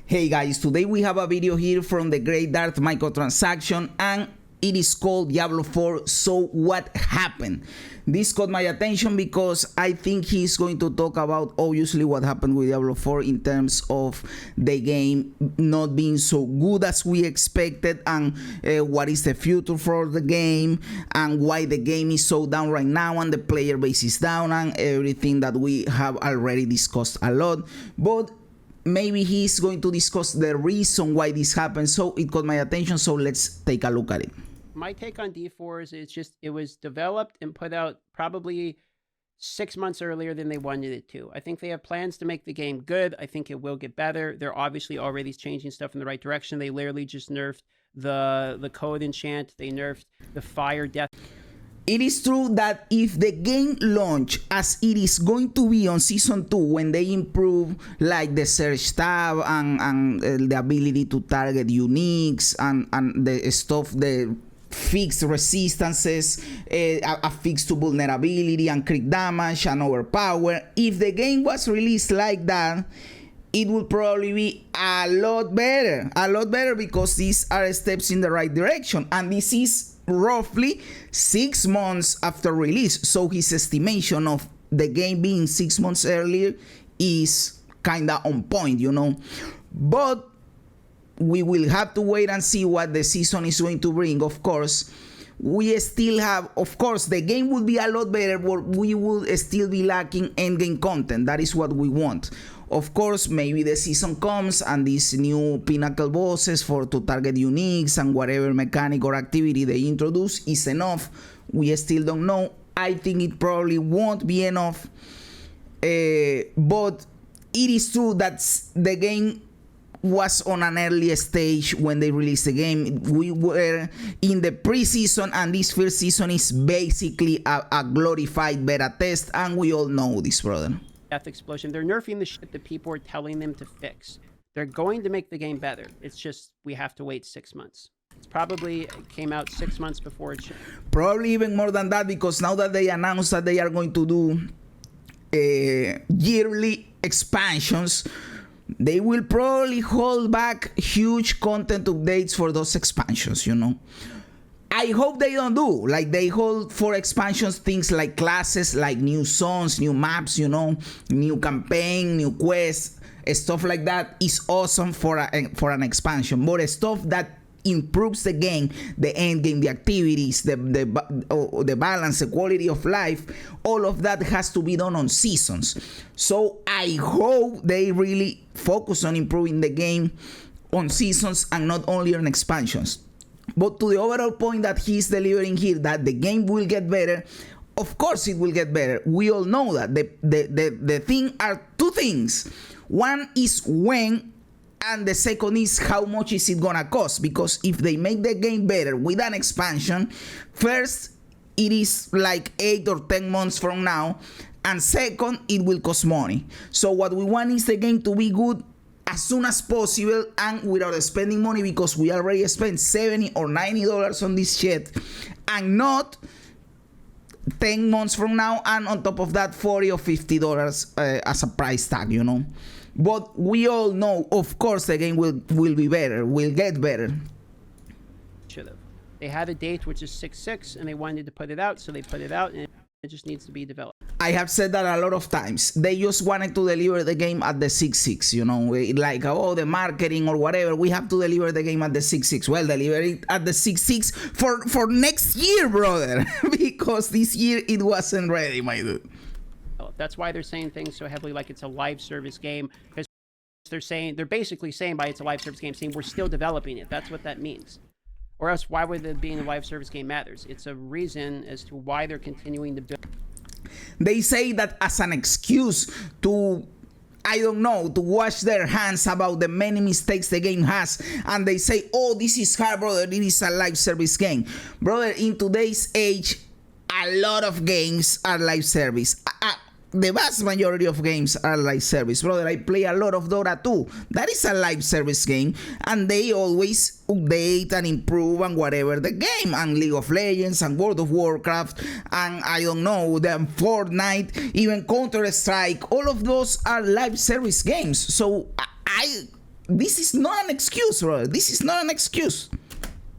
Hey guys, today we have a video here from the Great Dark microtransaction and it is called Diablo 4. So what happened? This caught my attention because I think he's going to talk about obviously what happened with Diablo 4 in terms of the game not being so good as we expected, and what is the future for the game and why the game is so down right now and the player base is down and everything that we have already discussed a lot. But maybe he's going to discuss the reason why this happened, so it caught my attention, so let's take a look at it. My take on D4 is it was developed and put out probably 6 months earlier than they wanted it to. I think they have plans to make the game good. I think it will get better. They're obviously already changing stuff in the right direction. They literally just nerfed the code enchant. They nerfed the fire death. It is true that if the game launch as it is going to be on Season 2, when they improve like the search tab and the ability to target uniques and the stuff, the fixed resistances, a fix to vulnerability and crit damage and overpower, if the game was released like that, it would probably be a lot better because these are steps in the right direction, and this is roughly 6 months after release, so his estimation of the game being 6 months earlier is kinda on point, you know. But we will have to wait and see what the season is going to bring. Of course, we still have, of course, the game would be a lot better, but we will still be lacking endgame content. That is what we want. Of course, maybe the season comes and these new pinnacle bosses to target uniques and whatever mechanic or activity they introduce is enough. We still don't know. I think it probably won't be enough. But it is true that the game was on an early stage when they released the game. We were in the pre-season, and this first season is basically a glorified beta test, and we all know this, brother. Death explosion. They're nerfing the shit that people are telling them to fix. They're going to make the game better. It's just we have to wait 6 months. It's probably came out 6 months before it should. Probably even more than that, because now that they announced that they are going to do yearly expansions, they will probably hold back huge content updates for those expansions, you know. I hope they don't do like they hold for expansions things like classes, like new zones, new maps, you know, new campaign, new quests, stuff like that is awesome for an expansion. But stuff that improves the game, the end game, the activities, the balance, the quality of life, all of that has to be done on seasons. So I hope they really focus on improving the game on seasons and not only on expansions. But to the overall point that he's delivering here, that the game will get better, of course it will get better. We all know that. The thing are two things. One is when, and the second is how much is it gonna cost. Because if they make the game better with an expansion, first, it is like 8 or 10 months from now, and second, it will cost money. So what we want is the game to be good as soon as possible and without spending money, because we already spent $70 or $90 on this shit, and not 10 months from now and on top of that $40 or $50 as a price tag, you know. But we all know, of course, the game will be better, will get better. Should have. They had a date which is 6/6 and they wanted to put it out, so they put it out, and it just needs to be developed. I have said that a lot of times. They just wanted to deliver the game at the 6/6, you know, like, oh, the marketing or whatever. We have to deliver the game at the 6/6. Well, deliver it at the 6/6 for next year, brother, because this year it wasn't ready, my dude. That's why they're saying things so heavily like it's a live service game, because they're basically saying by it's a live service game, saying we're still developing it. That's what that means. Or else why would it being a live service game matters? It's a reason as to why they're continuing to build. They say that as an excuse to, I don't know, to wash their hands about the many mistakes the game has, and they say, oh, this is hard, brother, it is a live service game. Brother, in today's age, a lot of games are live service. The vast majority of games are live service, brother. I play a lot of Dota 2. That is a live service game, and they always update and improve and whatever the game, and League of Legends and World of Warcraft and I don't know, then Fortnite, even Counter-Strike, all of those are live service games. So this is not an excuse, brother. This is not an excuse.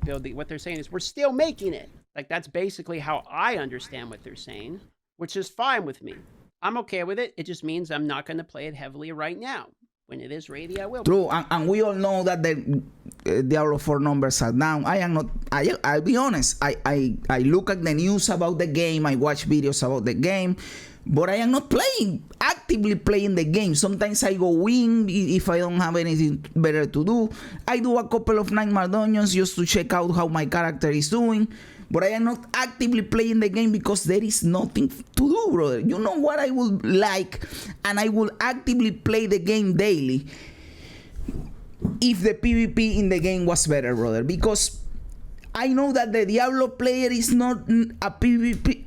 What they're saying is we're still making it. Like, that's basically how I understand what they're saying, which is fine with me. I'm okay with it. It just means I'm not going to play it heavily right now. When it is ready, I will. True, and we all know that the Diablo 4 numbers are down. I am not. I'll be honest. I look at the news about the game. I watch videos about the game, but I am not actively playing the game. Sometimes I go in if I don't have anything better to do. I do a couple of nightmare dungeons just to check out how my character is doing. But I am not actively playing the game because there is nothing to do, brother. You know what I would like? And I will actively play the game daily if the PvP in the game was better, brother. Because I know that the Diablo player is not a PvP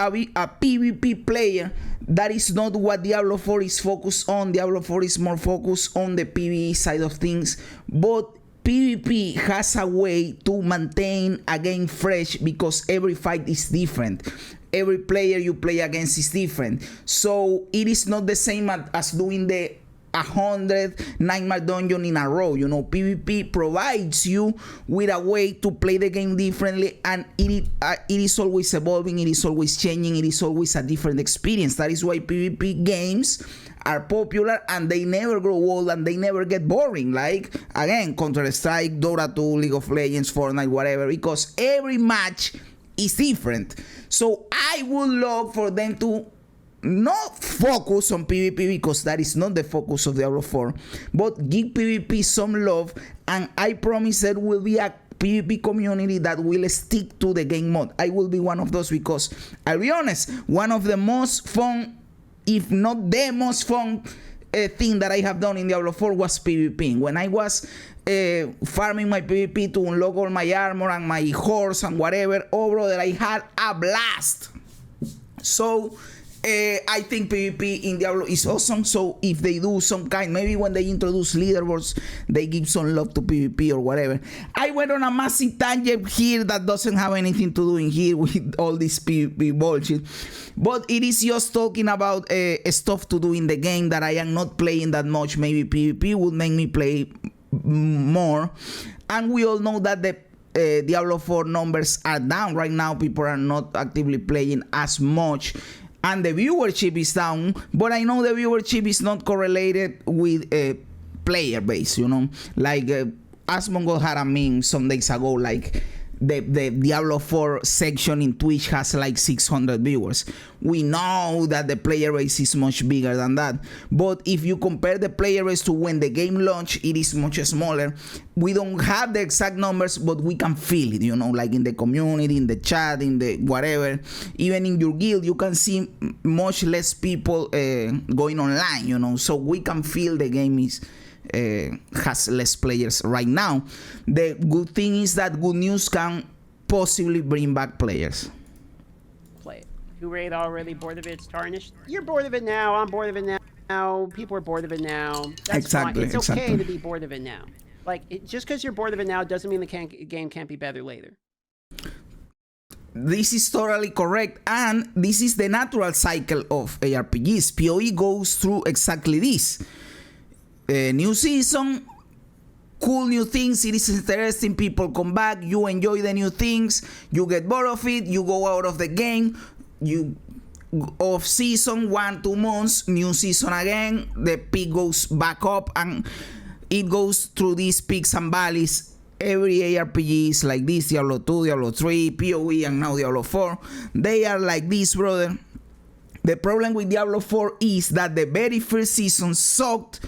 player. That is not what Diablo 4 is focused on. Diablo 4 is more focused on the PvE side of things. But PvP has a way to maintain a game fresh because every fight is different. Every player you play against is different. So it is not the same as doing the 100 nightmare dungeon in a row. You know, PvP provides you with a way to play the game differently, and it is always evolving, it is always changing, it is always a different experience. That is why PvP games are popular and they never grow old and they never get boring. Like, again, Counter-Strike, Dota 2, League of Legends, Fortnite, whatever, because every match is different. So I would love for them to not focus on PvP, because that is not the focus of Diablo 4, but give PvP some love, and I promise there will be a PvP community that will stick to the game mode. I will be one of those, because I'll be honest, one of the most fun, if not the most fun thing that I have done in Diablo 4 was PvP. When I was farming my PvP to unlock all my armor and my horse and whatever, oh brother, I had a blast. So I think PvP in Diablo is awesome. So if they do some kind, maybe when they introduce leaderboards, they give some love to PvP or whatever. I went on a massive tangent here that doesn't have anything to do in here with all this PvP bullshit, but it is just talking about stuff to do in the game that I am not playing that much. Maybe PvP would make me play more, and we all know that the Diablo 4 numbers are down right now. People are not actively playing as much, and the viewership is down, but I know the viewership is not correlated with a player base, you know. Like Asmongold had a meme some days ago, like the Diablo 4 section in Twitch has like 600 viewers. We know that the player base is much bigger than that, but if you compare the player base to when the game launched, it is much smaller. We don't have the exact numbers, but we can feel it, you know, like in the community, in the chat, in the whatever. Even in your guild, you can see much less people going online, you know, so we can feel the game is has less players right now. The good thing is that good news can possibly bring back players. Play it. Who raid already bored of it? It's tarnished. You're bored of it now. I'm bored of it now. People are bored of it now. That's exactly. Fine. It's exactly. okay to be bored of it now. Like, just because you're bored of it now doesn't mean the game can't be better later. This is totally correct, and this is the natural cycle of ARPGs. PoE goes through exactly this. New season, cool new things, it is interesting, people come back, you enjoy the new things, you get bored of it, you go out of the game, you off season, 1-2 months, new season again, the peak goes back up, and it goes through these peaks and valleys. Every ARPG is like this. Diablo 2, Diablo 3, PoE, and now Diablo 4, they are like this, brother. The problem with Diablo 4 is that the very first season sucked,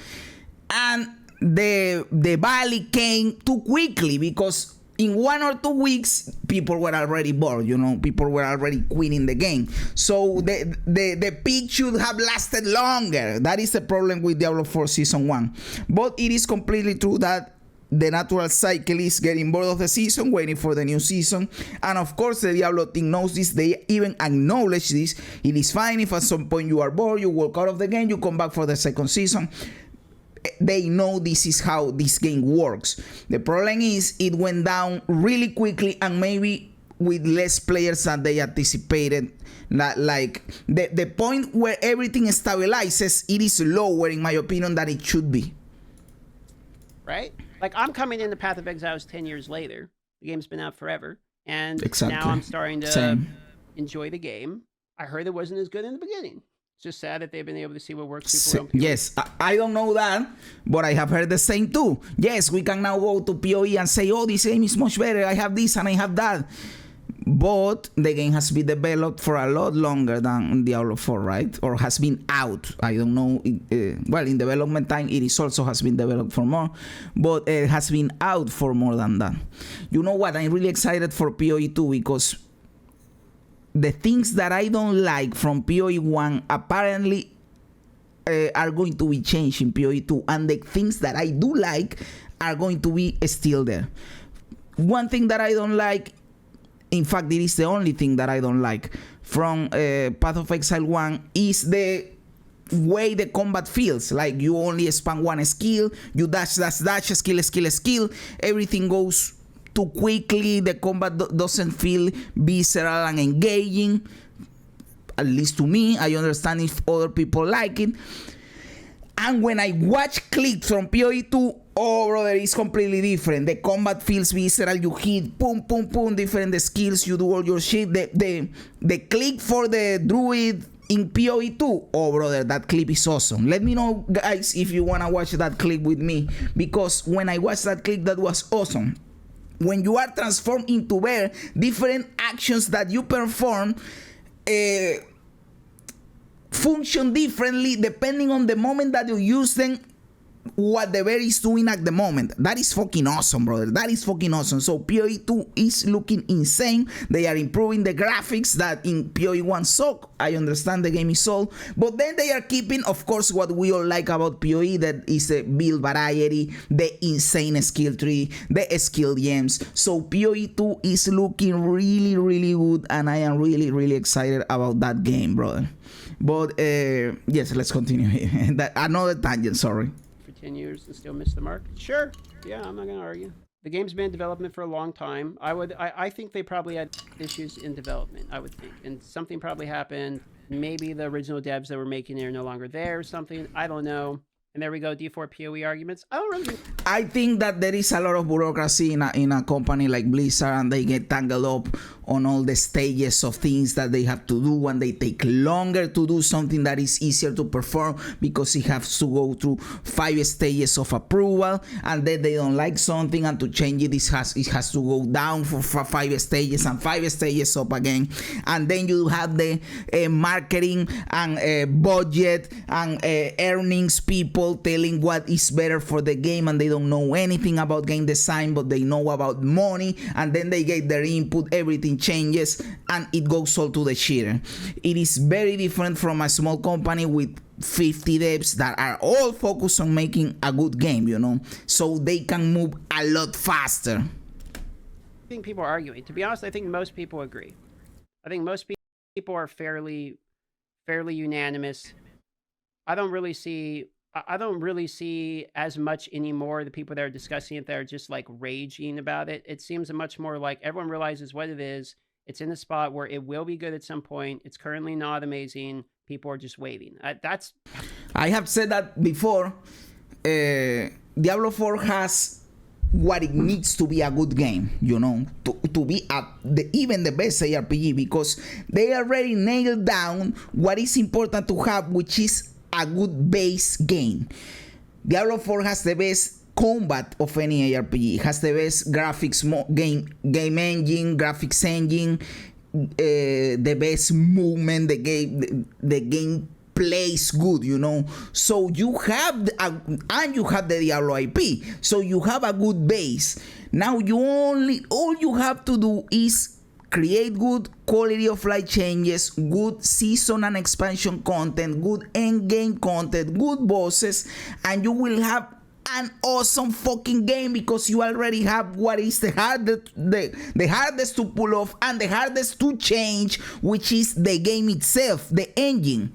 and the valley came too quickly, because in 1 or 2 weeks people were already bored, you know, people were already quitting the game. So the peak should have lasted longer. That is the problem with Diablo 4 season 1. But it is completely true that the natural cycle is getting bored of the season, waiting for the new season. And of course the Diablo team knows this. They even acknowledge this. It is fine if at some point you are bored, you walk out of the game, you come back for the second season. They know this is how this game works. The problem is it went down really quickly, and maybe with less players than they anticipated. Like the point where everything stabilizes, it is lower in my opinion than it should be. right? Like I'm coming into Path of Exiles 10 years later. The game's been out forever, and Exactly. now I'm starting to Same. enjoy the game. I heard it wasn't as good in the beginning. It's just sad that they've been able to see what works super well. Yes, I don't know that, but I have heard the same too. Yes, we can now go to PoE and say, oh, this game is much better. I have this and I have that. But the game has been developed for a lot longer than Diablo 4, right? Or has been out. I don't know. Well, in development time, it is also has been developed for more. But it has been out for more than that. You know what? I'm really excited for PoE 2 because the things that I don't like from PoE 1 apparently are going to be changed in PoE 2. And the things that I do like are going to be still there. One thing that I don't like, in fact, it is the only thing that I don't like from Path of Exile 1 is the way the combat feels. Like you only spam one skill, you dash, skill. Everything goes too quickly. The combat doesn't feel visceral and engaging. At least to me, I understand if other people like it. And when I watch clips from PoE 2, oh brother, it's completely different. The combat feels visceral. You hit, boom, boom, boom, different skills. You do all your shit. The clip for the druid in PoE 2, oh brother, that clip is awesome. Let me know, guys, if you wanna watch that clip with me, because when I watched that clip, that was awesome. When you are transformed into bear, different actions that you perform function differently depending on the moment that you use them, what the bear is doing at the moment. That is fucking awesome, brother. That is fucking awesome. So PoE 2 is looking insane. They are improving the graphics that in PoE 1 suck. I understand the game is old, but then they are keeping, of course, what we all like about PoE, that is the build variety, the insane skill tree, the skill gems. So PoE 2 is looking really, really good, and I am really, really excited about that game, brother. But yes, let's continue here. Another tangent, sorry. 10 years and still miss the mark? Sure. Yeah, I'm not gonna argue. The game's been in development for a long time. I think they probably had issues in development, I would think. And something probably happened. Maybe the original devs that were making it are no longer there or something. I don't know. And there we go, D4 PoE arguments. I don't really... I think that there is a lot of bureaucracy in a company like Blizzard, and they get tangled up on all the stages of things that they have to do, and they take longer to do something that is easier to perform because it has to go through 5 stages of approval, and then they don't like something, and to change it, it has to go down for 5 stages and 5 stages up again. And then you have the marketing and budget and earnings people telling what is better for the game, and they don't know anything about game design, but they know about money, and then they get their input, everything changes, and it goes all to the shitter. It is very different from a small company with 50 devs that are all focused on making a good game, you know, so they can move a lot faster. I think people are arguing. To be honest, I think most people agree. I think most people are fairly unanimous. I don't really see as much anymore the people that are discussing it that are just like raging about it. It seems much more like everyone realizes what it is. It's in a spot where it will be good at some point. It's currently not amazing. People are just waiting. I have said that before. Diablo 4 has what it needs to be a good game, you know, to be even the best ARPG, because they already nailed down what is important to have, which is a good base game. Diablo 4 has the best combat of any ARPG. It has the best graphics game engine, graphics engine, the best movement. The game plays good, you know. So you have and you have the Diablo IP. So you have a good base. Now all you have to do is create good quality of life changes, good season and expansion content, good end game content, good bosses, and you will have an awesome fucking game, because you already have what is the hardest to pull off and the hardest to change, which is the game itself, the engine.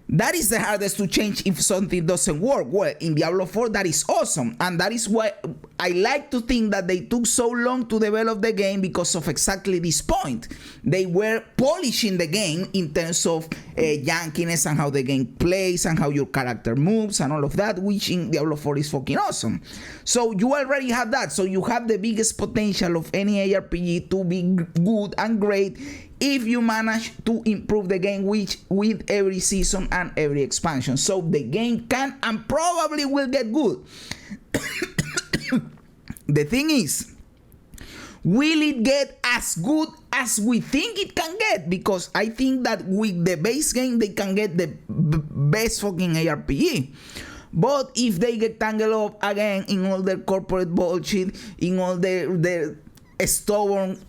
That is the hardest to change if something doesn't work. Well, in Diablo 4, that is awesome. And that is why I like to think that they took so long to develop the game, because of exactly this point. They were polishing the game in terms of jankiness and how the game plays and how your character moves and all of that, which in Diablo 4 is fucking awesome. So you already have that. So you have the biggest potential of any ARPG to be good and great if you manage to improve the game with every season and every expansion. So the game can and probably will get good. The thing is, will it get as good as we think it can get? Because I think that with the base game, they can get the best fucking ARPG. But if they get tangled up again in all their corporate bullshit, in all their stubborn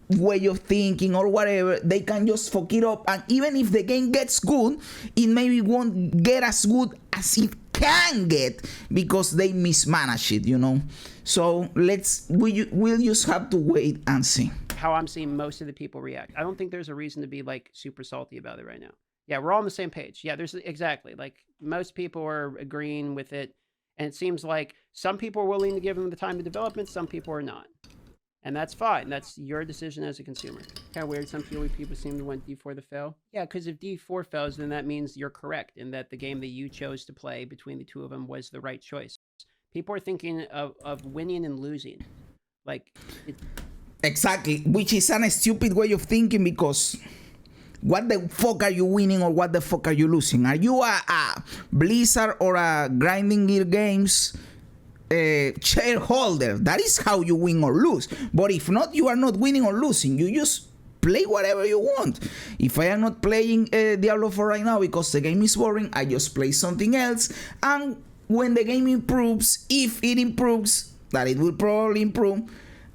way of thinking or whatever, they can just fuck it up. And even if the game gets good, it maybe won't get as good as it can get because they mismanage it, you know. So we'll just have to wait and see. How I'm seeing most of the people react. I don't think there's a reason to be like super salty about it right now. Yeah, we're all on the same page. Yeah, there's exactly, like, most people are agreeing with it, and it seems like some people are willing to give them the time of development, some people are not. And that's fine. That's your decision as a consumer. Kind of weird. Some people seem to want D4 to fail. Yeah, because if D4 fails, then that means you're correct in that the game that you chose to play between the two of them was the right choice. People are thinking of winning and losing. Like, exactly, which is a stupid way of thinking, because what the fuck are you winning or what the fuck are you losing? Are you a Blizzard or a Grinding Gear Games shareholder? That is how you win or lose. But if not, you are not winning or losing. You just play whatever you want. If I am not playing Diablo 4 right now because the game is boring, I just play something else. And when the game improves, if it improves, that it will probably improve,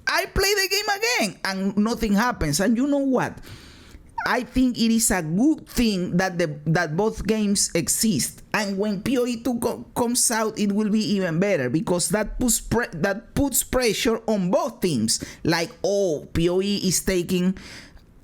I play the game again and nothing happens. And you know what? I think it is a good thing that both games exist, and when PoE 2 comes out, it will be even better, because that puts pressure on both teams. Like, oh, PoE is taking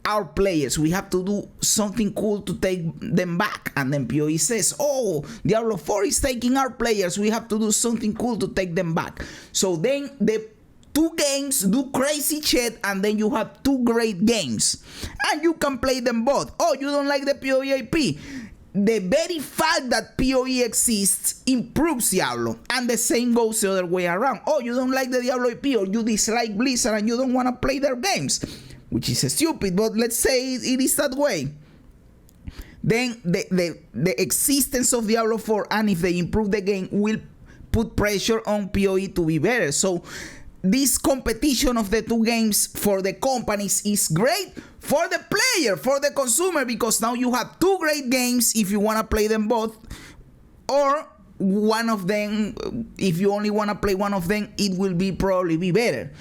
our players, we have to do something cool to take them back. And then PoE says, oh, Diablo 4 is taking our players, we have to do something cool to take them back. So then the two games do crazy shit, and then you have two great games, and you can play them both. Oh, you don't like the PoE IP? The very fact that PoE exists improves Diablo, and the same goes the other way around. Oh, you don't like the Diablo IP, or you dislike Blizzard and you don't want to play their games, which is stupid, but let's say it is that way. Then the existence of Diablo 4, and if they improve the game, will put pressure on PoE to be better. So this competition of the two games for the companies is great for the player, for the consumer, because now you have two great games if you want to play them both, or one of them, if you only want to play one of them, it will probably be better.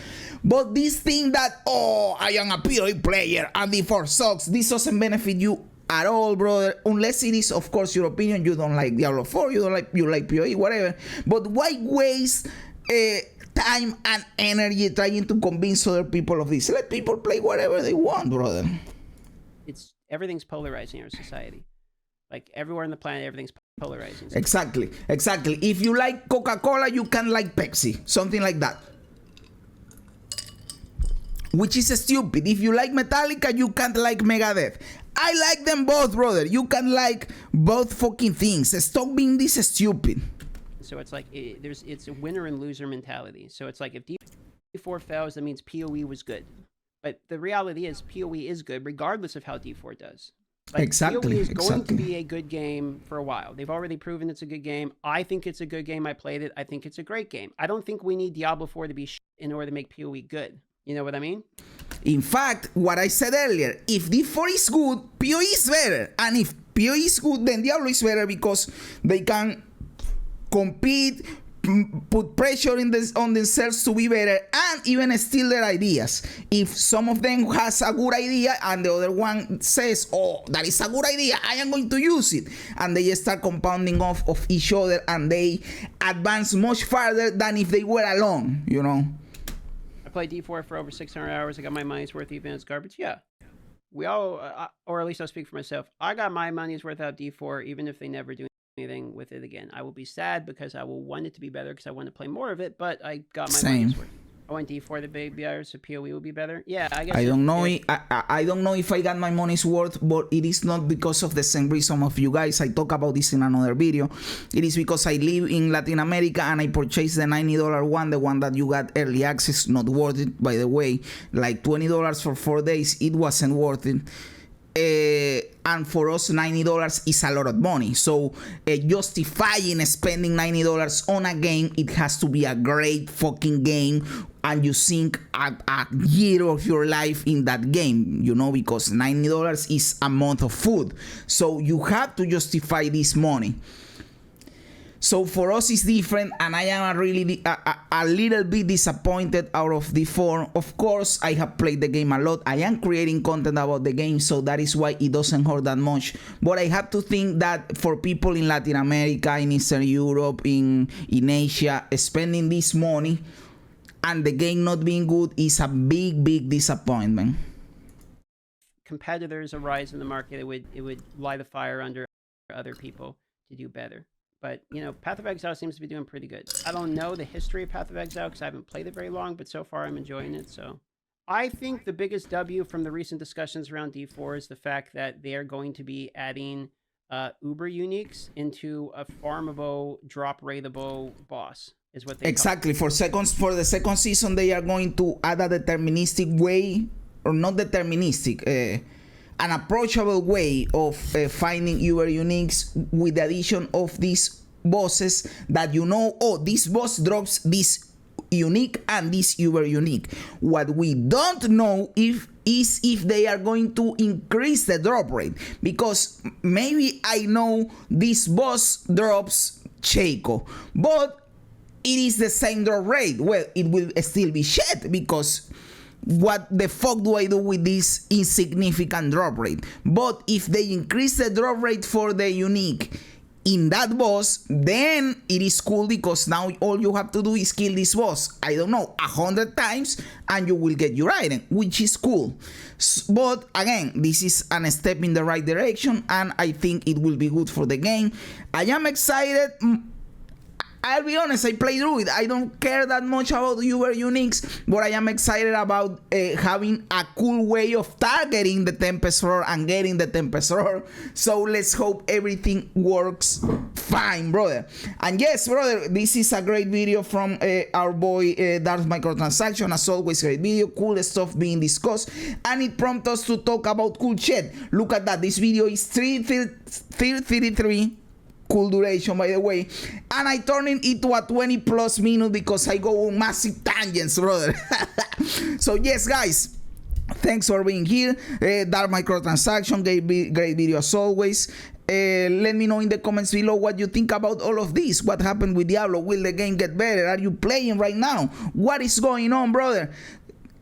But this thing that, oh, I am a PoE player and D4 sucks, this doesn't benefit you at all, brother, unless it is, of course, your opinion. You don't like Diablo 4, you like PoE, whatever. But why waste time and energy trying to convince other people of this? Let people play whatever they want, brother. Everything's polarizing our society. Like, everywhere on the planet, everything's polarizing. Exactly. If you like Coca-Cola, you can like Pepsi, something like that, which is stupid. If you like Metallica, you can't like Megadeth. I like them both, brother. You can like both fucking things. Stop being this stupid. So it's like it's a winner and loser mentality. So it's like if D4 fails, that means PoE was good. But the reality is PoE is good regardless of how D4 does. Like, exactly. PoE is going to be a good game for a while. They've already proven it's a good game. I think it's a good game. I played it. I think it's a great game. I don't think we need Diablo 4 to be shit in order to make PoE good. You know what I mean? In fact, what I said earlier, if D4 is good, PoE is better. And if PoE is good, then Diablo is better, because they can compete, put pressure on themselves to be better, and even steal their ideas. If some of them has a good idea and the other one says, oh, that is a good idea, I am going to use it, and they start compounding off of each other, and they advance much farther than if they were alone, you know. I played D4 for over 600 hours. I got my money's worth even as garbage. Yeah. We all, or at least I'll speak for myself. I got my money's worth out D4, even if they never do anything with it again. I will be sad because I will want it to be better because I want to play more of it, but I got my money's worth. I want D4 to be better, so PoE will be better. Yeah, I guess. I don't know. I don't know if I got my money's worth, but it is not because of the same reason of you guys. I talk about this in another video. It is because I live in Latin America and I purchased the $90 one, the one that you got early access. Not worth it, by the way. Like $20 for 4 days. It wasn't worth it. And for us, $90 is a lot of money. So justifying spending $90 on a game, it has to be a great fucking game, and you sink a year of your life in that game, you know, because $90 is a month of food. So you have to justify this money. So for us it's different, and I am a little bit disappointed out of D4. Of course, I have played the game a lot. I am creating content about the game, so that is why it doesn't hurt that much. But I have to think that for people in Latin America, in Eastern Europe, in Asia, spending this money and the game not being good is a big disappointment. Competitors arise in the market, it would light the fire under other people to do better. But, you know, Path of Exile seems to be doing pretty good. I don't know the history of Path of Exile because I haven't played it very long, but so far I'm enjoying it. So I think the biggest W from the recent discussions around D4 is the fact that they are going to be adding Uber uniques into a farmable, drop rateable boss. Is what they exactly for the second season. They are going to add a deterministic way, or not deterministic, an approachable way of finding Uber uniques with the addition of these bosses that, you know, oh, this boss drops this unique and this Uber unique. What we don't know is if they are going to increase the drop rate, because maybe I know this boss drops Cheiko, but it is the same drop rate. Well, it will still be shit, because what the fuck do I do with this insignificant drop rate? But if they increase the drop rate for the unique in that boss, then it is cool, because now all you have to do is kill this boss, I don't know, 100 times, and you will get your item, which is cool. But again, this is a step in the right direction, and I think it will be good for the game. I am excited. I'll be honest, I played through it. I don't care that much about Uber uniques, but I am excited about having a cool way of targeting the Tempest Roar and getting the Tempest Roar. So let's hope everything works fine, brother. And yes, brother, this is a great video from our boy Darth Microtransaction. As always, great video, cool stuff being discussed, and it prompts us to talk about cool shit. Look at that. This video is 3:33. Cool duration, by the way, and I turn it into a 20+ minute because I go on massive tangents, brother. So yes, guys, thanks for being here. Dark Microtransaction, great video as always. Let me know in the comments below what you think about all of this. What happened with Diablo? Will the game get better? Are you playing right now? What is going on, brother?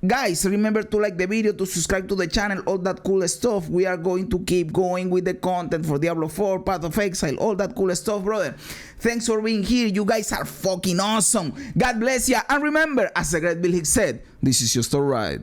Guys, remember to like the video, to subscribe to the channel, all that cool stuff. We are going to keep going with the content for Diablo 4, Path of Exile, all that cool stuff, brother. Thanks for being here. You guys are fucking awesome. God bless ya. And remember, as the great Bill Hicks said, this is just a ride.